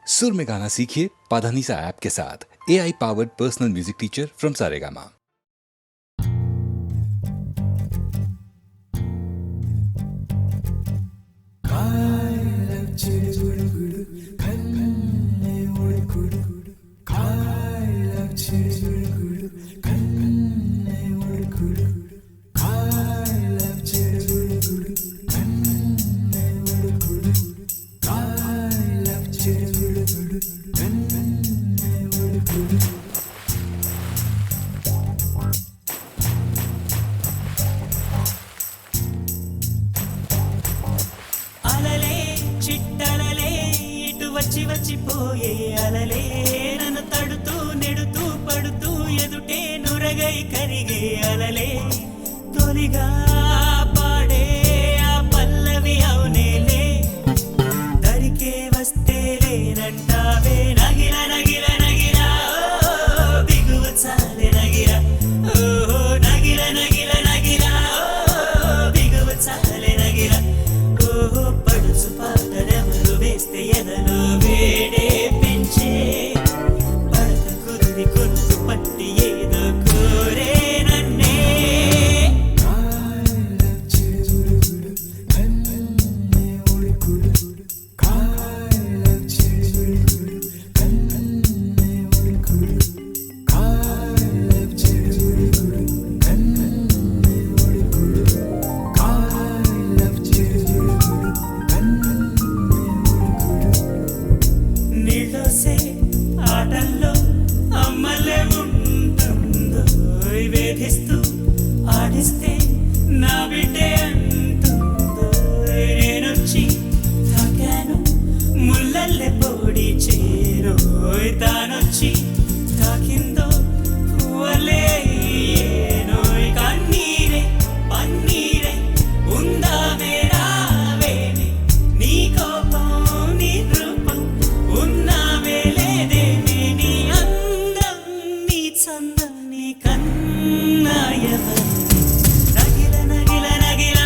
सुर में गाना सीखिए पाधानीसा ऐप के साथ। AI powered personal music teacher from Saregama. వచ్చి వచ్చిపోయే అలలే నన్ను తడుతూ నెడుతూ పడుతూ ఎదుటే నురగై కరిగే అలలే తొలిగా పాడే ఆ పల్లవి అవునేలే దరికే వస్తే లేనంటావే నగిర నగిర నగిర బిగువ చాలే నగిర ఓ నగిర నగిర నగిర బిగువ చాలే నగిర ఓ పడుచు పాటలెవరు వేస్తే ఎదలో వేడే పెంచే పడక కుదిరి కొరుకు పట్టి ఏదో కోరే నన్నే నీళ్ళోసే ఆటల్లో అమ్మలే ఉంటుందో వేధిస్తూ ఆడిస్తే నా బిడ్డే అంటుందో నేనొచ్చి తాకాను ముల్లల్లే పొడి చేరోయ్ తానొచ్చి తాకిందో పువ్వలే ఏనోయ్ కన్నీరే పన్నీరే ఉందా వేరావేమి నీ కోపం నీ రూపం ఉన్నావే లేదేమి నీ అందం నీ చందం నీ కన్నాయవరు నగిల నగిల నగిల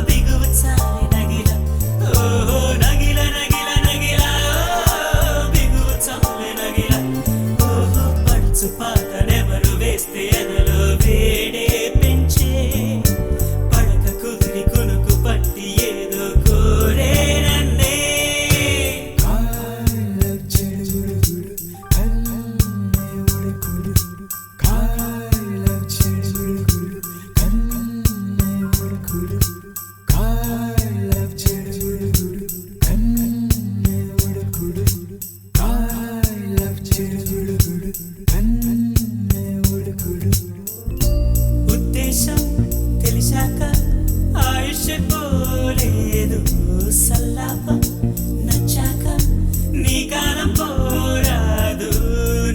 బిగువ చాలి నగిల ఓ నగిల నగిల నగిల బిగువ చాలి నగిల ఓ పడుచు పాటనెవరు వేస్తే ఎదలో వేడే పెంచే పడక కుదిరి కొనుకు పట్టి ఏదో కోరే నన్నే ఉద్దేశం తెలిసాక ఆయుష్ పోలేదు సల్లాపం నచ్చాక నీ గానం పోరాదు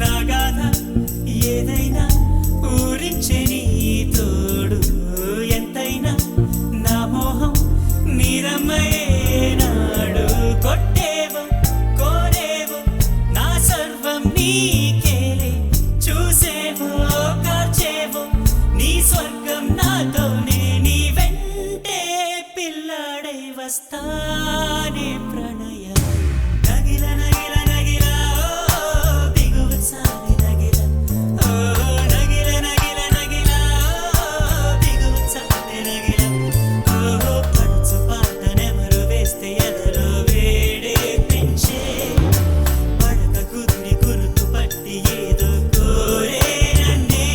నా గాథ ఏదైనా ఊరించే నీ తోడు ఎంతైనా నా మోహం నీరమ్మయే నాడు కొట్టేవో కోరేవో నా సర్వం నీకేలే చూసేవో కాచేవో నీ స్వర్గం నాతోనే నీ వెంటే పిల్లాడై వస్తానే ప్రణయం నగిల నగిల నగిల బిగువ చాలి నగిల ఓ నగిల నగిల నగిల బిగువ చాలి నగిల ఓ పడుచు పాటనెవరు వేస్తే ఎదలో వేడే పెంచే పడక కుదిరి కురుకు పట్టి ఏదో కోరే నన్నే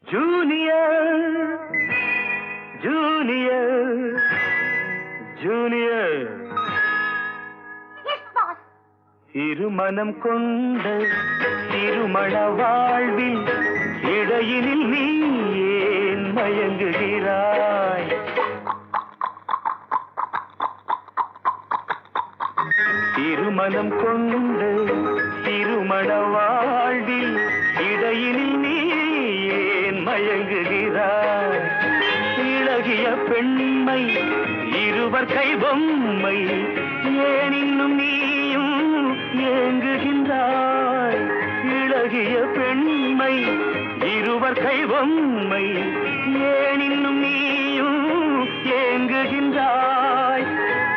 Junior, Junior, Junior. Yes, boss. இருமனம் கொண்ட திருமண வாழ்வில் இடையினில் நீ ஏன் மயங்குகிறாய்? திருமணம் கொண்டு திருமண வாழ்வில் இடையினில் நீ ஏன் மயங்குகிறாய்? இளகிய பெண்மை இருவர் கை பொம்மை ஏன் இன்னும் நீயும் ஏங்குகின்றாய்? இளகிய பெண்மை இருவர் கை பொம்மை ஏன் இன்னும் நீயும் ஏங்குகின்றாய்?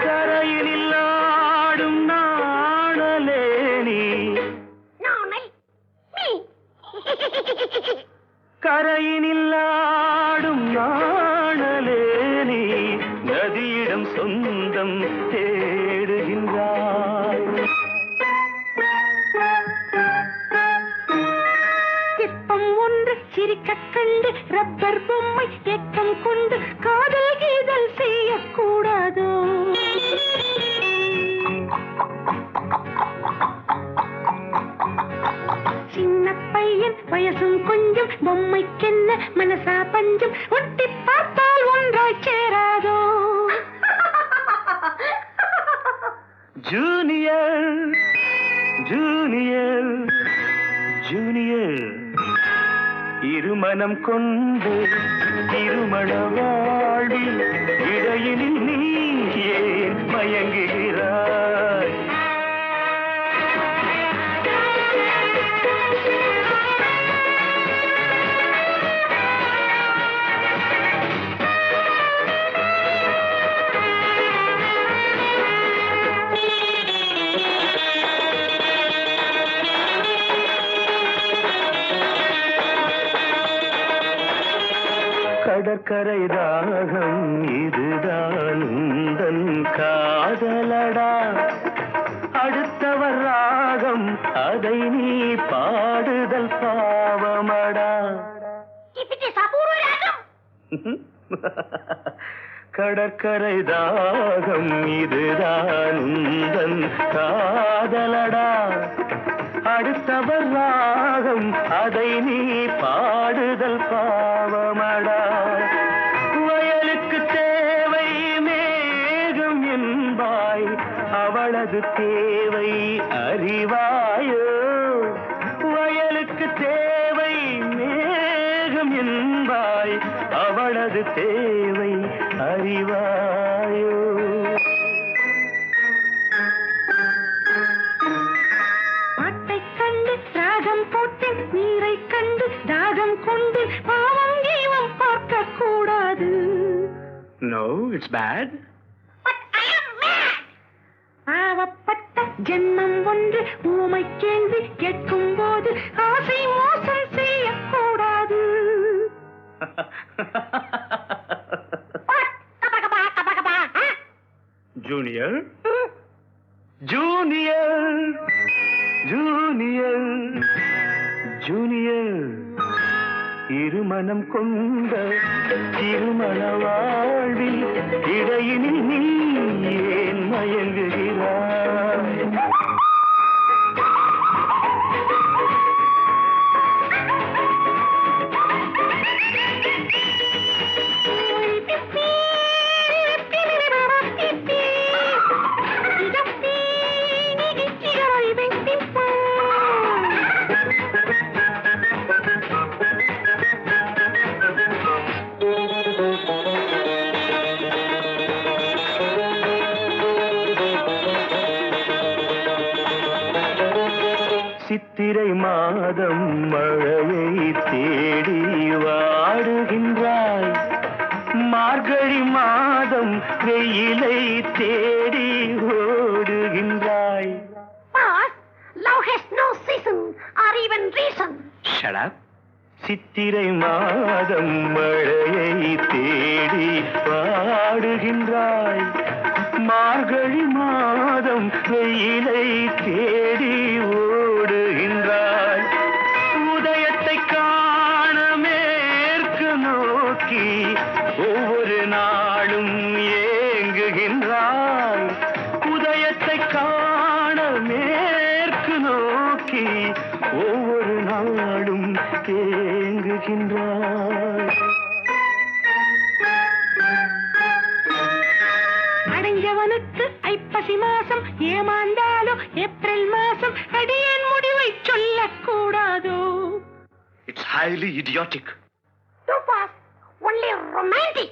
கரையினில் ஆடும் நாணலே நீ, கரையினில் ஆடும் நாணலே நீ நதியிடம் சொந்தம் தேடுகின்றாய். சிற்பம் ஒன்று சிரிக்க கண்டு ரப்பர் பொம்மை ஏக்கம் கொண்டு காதல் கீதல் செய்யக்கூடாதோ? சின்ன பையன் வயசும் கொஞ்சம் பொம்மைக்கென்ன மனசா பஞ்சம் ஒட்டி பார்த்தால் ஒன்றாய் சேராதோ? ஜூனியர் ஜூனியர் ஜூனியர், இருமனம் கொண்டு திருமண வாழ்வில் இடையினில் நீ ஏன் மயங்குகிறாய்? கடற்கரை தாகம் இதுதான் உந்தன் காதலடா, அடுத்தவர் ராகம் அதை நீ பாடுதல் பாவமடா. கடற்கரை தாகம் இதுதான் உந்தன் காதலடா, அடுத்தவர் ராகம் அதை நீ பாடுதல் பாவமடா. வயலுக்கு தேவை மேகம் என்பாய், அவளது தேவை அறிவாயோ? வயலுக்கு தேவை மேகம் என்பாய், அவளது தேவை அறிவாயோ? நீரை கண்டு தாகம் கொண்டு பாவம் ஜீவம் பார்க்க கூடாது. No, it's bad. பாவப்பட்ட ஜென்மம் ஒன்று ஊமை கேள்வி கேட்கும் போது ஆசை மோசம் செய்யக்கூடாது. ஜூனியர் ஜூனியர் ஜூனியர் ஜூனியர், இருமனம் கொண்ட திருமண வாழ்வில் இடையினில் நீ ஏன் மயங்குகிறாய்? சித்திரை மாதம் மழையை தேடி வாடுகின்றாய், மார்கழி மாதம் வெயிலை தேடி ஓடுகின்றாய். Love has no season or even reason. Shut up. சித்திரை மாதம் மழையை தேடி வாடுகின்றாய், மார்கழி மாதம் வெயிலை தேடி ஓடுகின்றாய். உதயத்தை காண மேற்கு நோக்கி ஒவ்வொரு நாளும் ஏங்குகின்றாய். உதயத்தை காண மேற்கு நோக்கி ஒவ்வொரு நாளும் ஏங்குகின்றாய். அடைஞ்சவனுக்கு ஐப்பசி மாசம் ஏமாந்தாலோ ஏப்ரல் மாசம் அடியேன் முடிவை சொல்லக்கூடாதோ? It's highly idiotic. Too fast. Only romantic.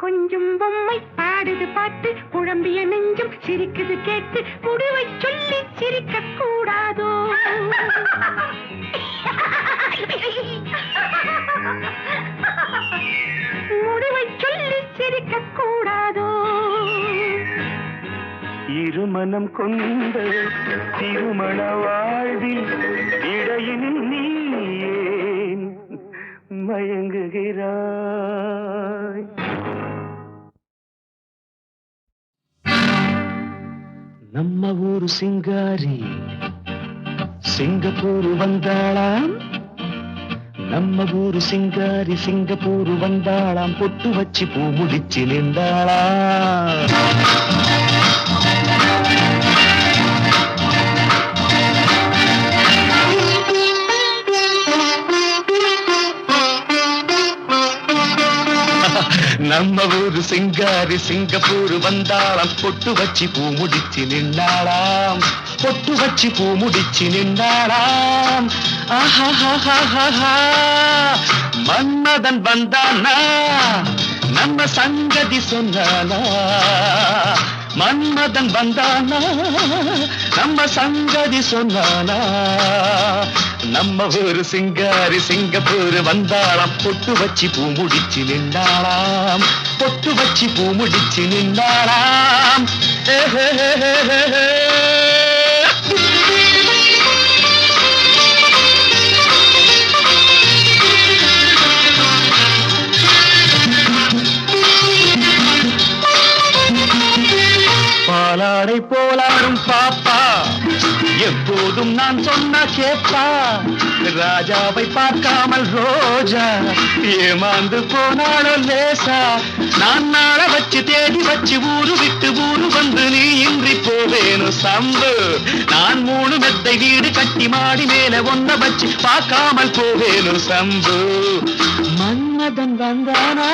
கொஞ்சம் பொம்மை பாடுது பாட்டு குழம்பிய நெஞ்சும் சிரிக்குது கேட்டு முடிவை சொல்லி சிரிக்க கூடாதோ? முடிவை சொல்லி சிரிக்க கூடாதோ? இருமனம் கொண்ட திருமண வாழ்வில் இடையினில் நீ ஏன் மயங்குகிறாய்? நம்ம ஊரு சிங்காரி சிங்கப்பூர் வந்தாளாம். நம்ம ஊரு சிங்காரி சிங்கப்பூர் வந்தாளாம். பொட்டு வச்சு பூ முடிச்சு நின்றாளாம். நம்ம ஊரு சிங்காரி சிங்கப்பூர் வந்தாளாம். பொட்டு வச்சு பூ முடிச்சு நின்றாளாம். பொட்டு வச்சு பூ முடிச்சு நின்றாளாம். ஆஹா மன்மதன் வந்தானா நம்ம சங்கதி சொன்னானா? மன்மதன் வந்தானா நம்ம சங்கதி சொன்னானா? நம்ம ஊரு சிங்காரி சிங்கப்பூர் வந்தாளாம். பொட்டு வச்சு பூ முடிச்சு நின்றாளாம். பொட்டு வச்சு பூ முடிச்சு நின்றாளாம். பாலாடை போலாடும் பாப்பா எப்போதும் நான் சொன்னா கேப்பா. ராஜாவை பார்க்காமல் ரோஜா ஏமாந்து போனாலும் லேசா. நான் நாள வச்சு தேடி வச்சு ஊரு விட்டு ஊரு வந்து நீ இன்றி போவேனு சம்பு. நான் 3 மெத்தை வீடு கட்டி மாடி மேல ஒன்ன வச்சு பார்க்காமல் போவேனு சம்பு. மன்மதன் வந்தானா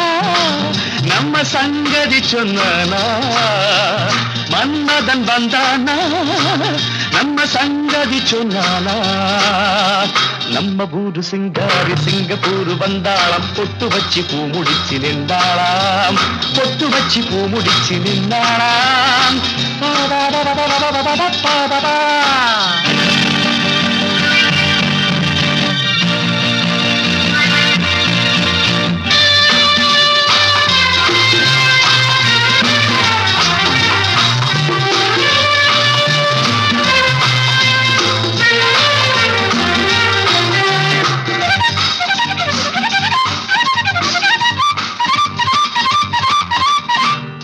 நம்ம சங்கதி சொன்னானா? மன்மதன் வந்தானா நம்ம சங்கதி சொன்னானா? நம்ம ஊரு சிங்காரி சிங்கப்பூர் வந்தாளாம். பொட்டு வச்சு பூ முடிச்சு நின்றாளாம். பொட்டு வச்சு பூ முடிச்சு நின்றாளாம்.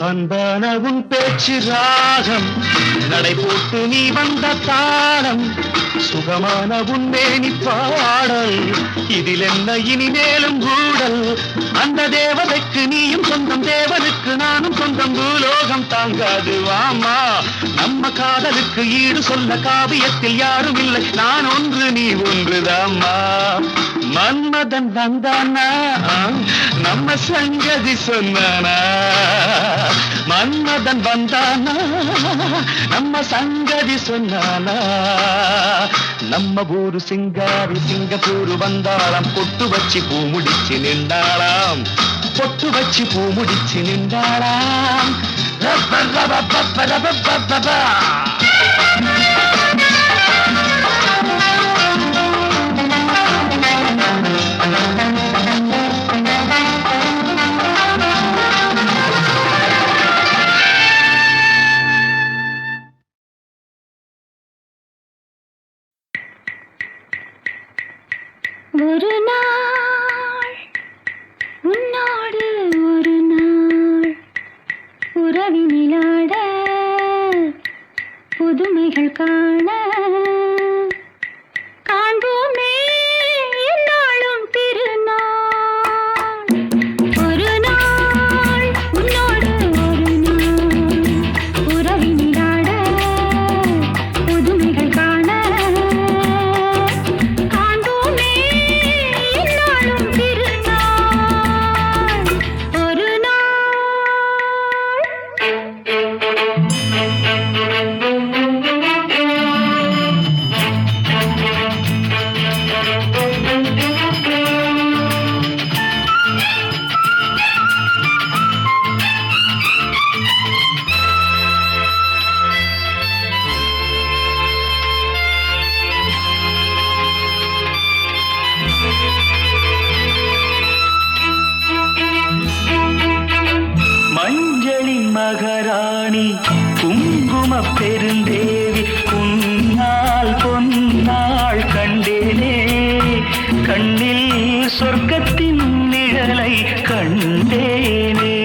அன்பான உன் பேச்சு ராகம் நடை போட்டு நீ வந்த தாளம். சுகமான உன் மேனி பாடல் இதில் என்ன இனிமேலும் கூடல். அந்த தேவதைக்கு நீயும் சொந்தம் தேவனுக்கு நானும் சொந்தம். பூலோகம் தாங்காது வாமா நம்ம காதலுக்கு ஈடு சொல்ல காவியத்தில் யாரும் இல்லை. நான் ஒன்று நீ ஒன்றுதாம்மா. மன்மதன் வந்தானா நம்ம சங்கதி சொன்னானா? மன்மதன் வந்தானா நம்ம சங்கதி சொன்னானா? நம்ம ஊரு சிங்காரி சிங்கப்பூர் வந்தாளாம். பொட்டு வச்சு பூ முடிச்சு நின்றாளாம். பொட்டு வச்சு பூ முடிச்சு நின்றாளாம். ஒரு நாள் உன்னோடு ஒரு நாள் உறவினிலாட புதுமைகள் காண காண்போமே என்னாலும் திருநாள். ஒரு நாள் உன்னோடு ஒரு நாள் உறவினிலாட புதுமைகள் காண காண்போமே மஞ்சளின் மகராணி குங்கும பெருந்தேவி உன்னால் பொன்னாள் கண்டேனே கண்ணில் சொர்க்கத்தின் நிழலை கண்டேனே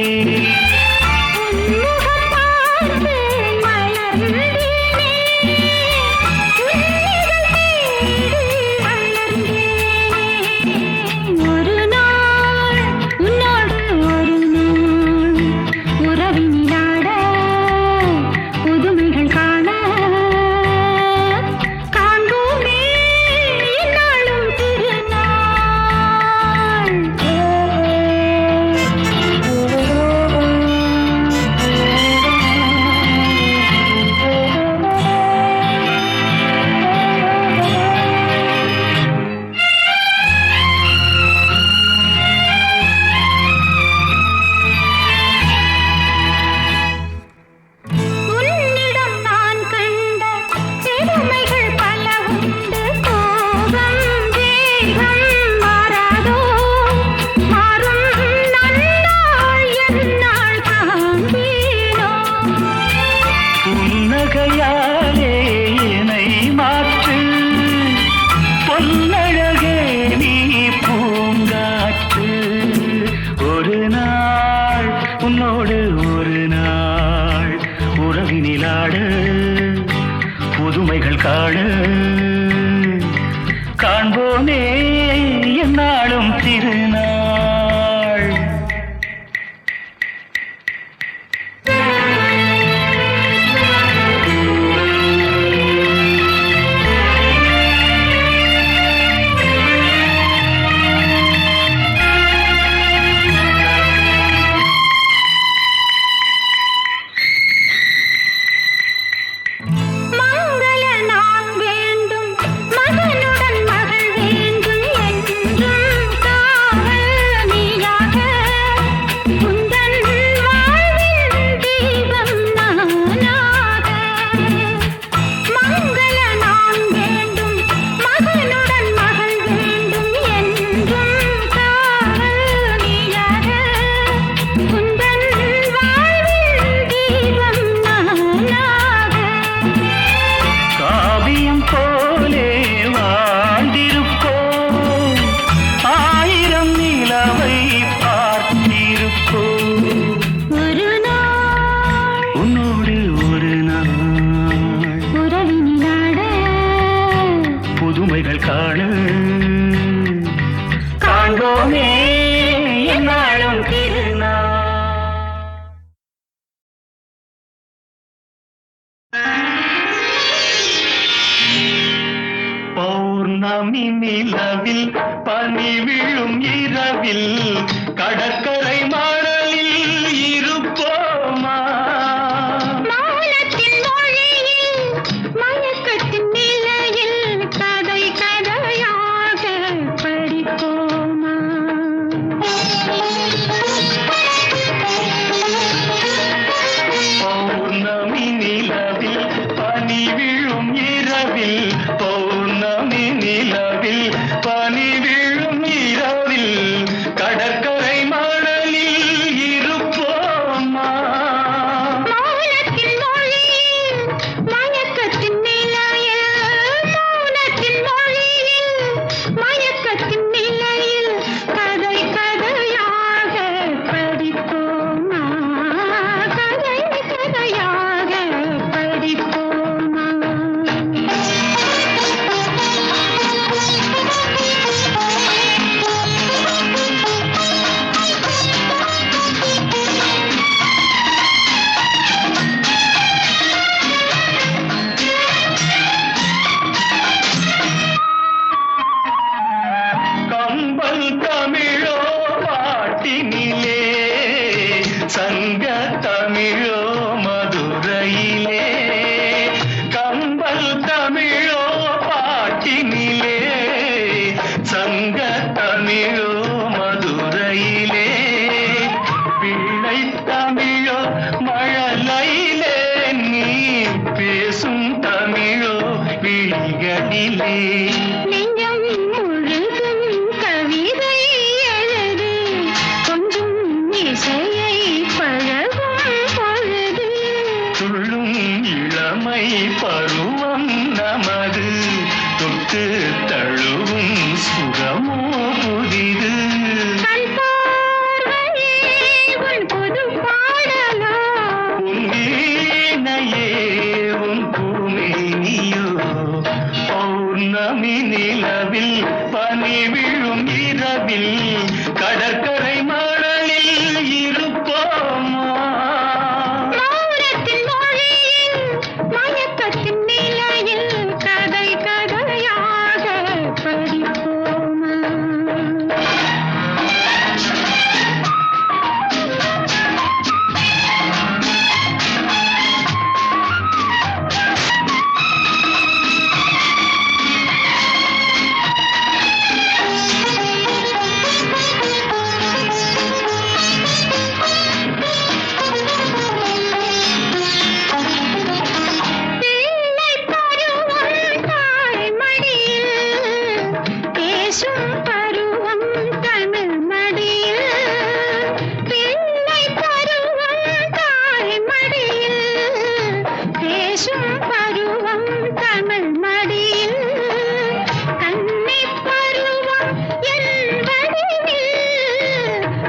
புதுமைகள் காண காண்போனே என்னாலும் திருநாள் புதுமைகள் காண காண்போமே என்னாலும் திருநாள் பௌர்ணமி நிலவில் பனி விழும் இரவில் கடற்கரை மணலில் இருப்போமா பௌர்ணமி நிலவில் பனி விழும் இரவில் கடற்கரை மணலில் இருப்போமா மௌனத்தின் மொழியில் மயக்கத்தின் நிலையில் மௌனத்தின் மொழியில் மயக்கத்தின் நிலையில் கதை கதையாக படிப்போமா கதை கதையாக படிப்போமா கம்பல் தமிழோ பாட்டினிலே சங்க தமிழோ மதுரையிலே கம்பல் தமிழோ பாட்டினிலே சங்க புதிது. கண் பார்வையே உன் புது பாடலோ, உன் வீணையே உன் பூமேனியோ, பௌர்ணமி நிலவில் பனி விழும் இரவில் கடற்கரை மணலில் இருப்போமா? மௌனத்தின் மொழியில் மயக்கத்தின் நிலையில் கதை கதையாக படிப்போமா? பிள்ளை பருவம் தாய்மடியில், பேசும் பருவம் தமிழ் மடியில். பிள்ளை பருவம் தாய்மடியில், பேசும் பருவம் தமிழ் மடியில். கன்னிப் பருவம் என் வடிவில்,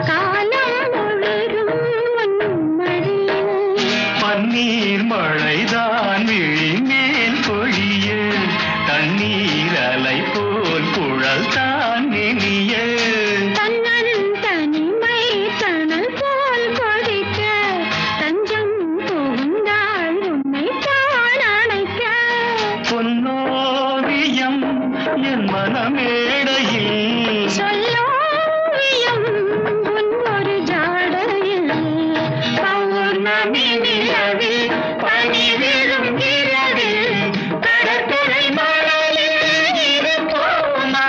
காலம் முழுதும் உன் மடியில். பன்னீர் மழைதான் விழி மேல் பொழிய, தண்ணீர் அலை போல் குழல் தான் நெனிய. தன்னன் தனிமை தணல் போல் கொதிக்க, தஞ்சம் புகுந்தாள் உன்னை தான் அணைக்க. பொன்னோவியம் என் மனமேடையில், சொல்லோவியம் உன் ஒரு ஜாடையில், பௌர்ணமி நிலவில் பனி விழும் இரவில் கடற்கரை மணலில் இருப்போமா?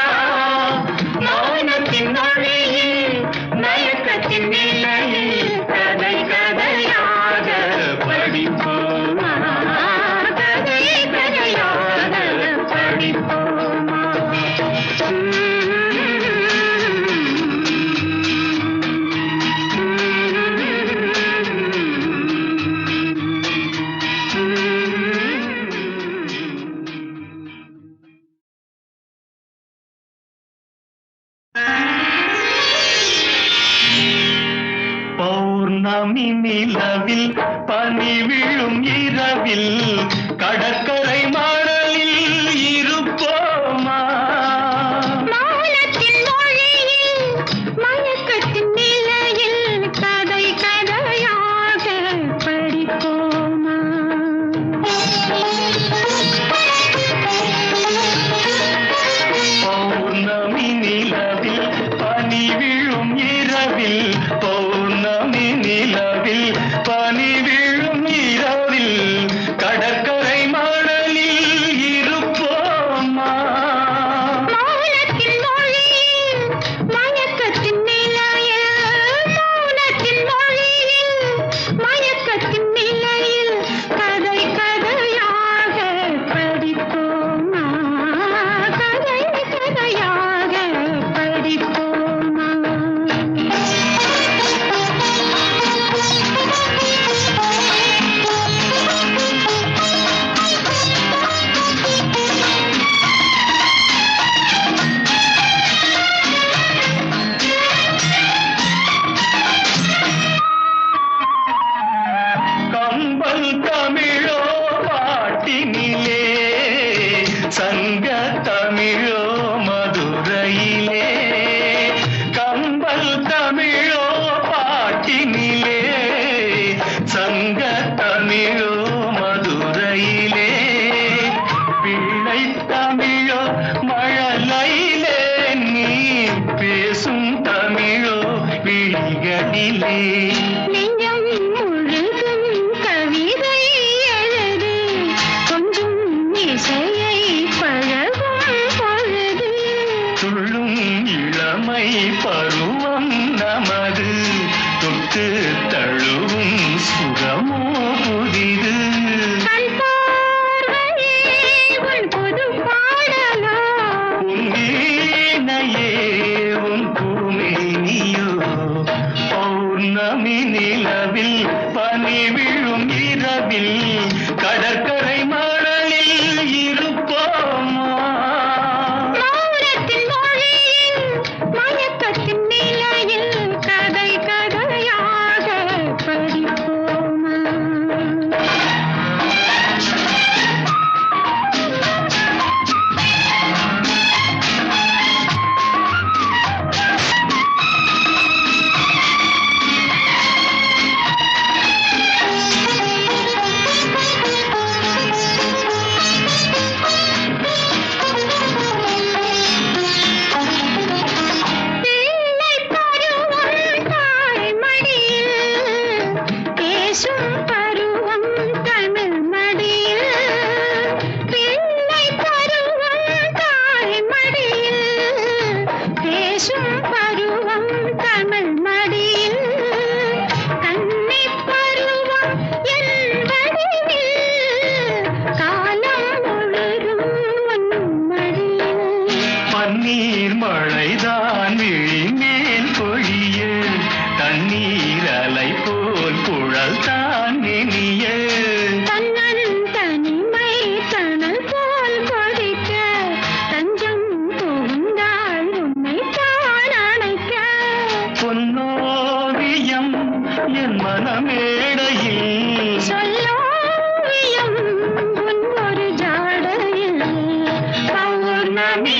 மௌனத்தின் மொழியில் மயக்கத்தின் நிலையில் கதை கதையாக படிப்போமா? கதை கதையாக படிப்போமா? பௌர்ணமி நிலவில் பனி விழும் இரவில் கடற்கரை மணலில் இருப்போமா? மௌனத்தின் மொழியில் மயக்கத்தின் நிலையில் கதை கதையாக படிப்போமா? பௌர்ணமி நிலவில் பனி விழும் இரவில், பௌர்ணமி நிலவில் பனி விழும் இரவில் கடற்கரை மணலில் இருப்போமா? மௌனத்தின் மொழியில் மயக்கத்தின் நிலையில், மௌனத்தின் மொழியில் மயக்கத்தின் நிலையில் கதை கதையாக படிப்போமா? கதை கதையாக படிப்போமா? கம்பல் தமிழோ பாட்டினிலே, சங்க தமிழோ மதுரையிலே. கம்பல் தமிழோ பாட்டினிலே, சங்க தமிழோ மதுரையிலே. பிள்ளை தமிழோ மழலையிலே, நீ பேசும் தமிழோ விழிகளிலே. நெஞ்சம் முழுதும் கவிதை எழுது, கொஞ்சம் இசையை பழகும் பொழுது. துள்ளும் இளமை பருவம் நமது, தொட்டு தழுவும் சுகமோ புதிது. கண் பார்வையே உன் புது பாடலோ, உன் வீணையே உன் பூமேனியோ, பௌர்ணமி நிலவில் பனி விழும் இரவில் கடற்கரை மணலில் இருப்போமா? மௌனத்தின் மொழியில் மயக்க பேசும் பருவம் தமிழ் மடியில் கண்ணி பருவம் என் வடிவில் காலம் முழுதும் உன் மடியில் பன்னீர் மழைதான் விழிமேல் பொழிய தண்ணீர் அலை போல் குழல் தான் நெனிய தன்னன் தனிமை தணல் போல் கொதிக்க தஞ்சம் புகுந்தாள் உன்னை தான் அணைக்க பொன்னோவியம் என் மனமேடையில் சொல்லோவியம் உன் ஒரு ஜாடையில் பௌர்ணமி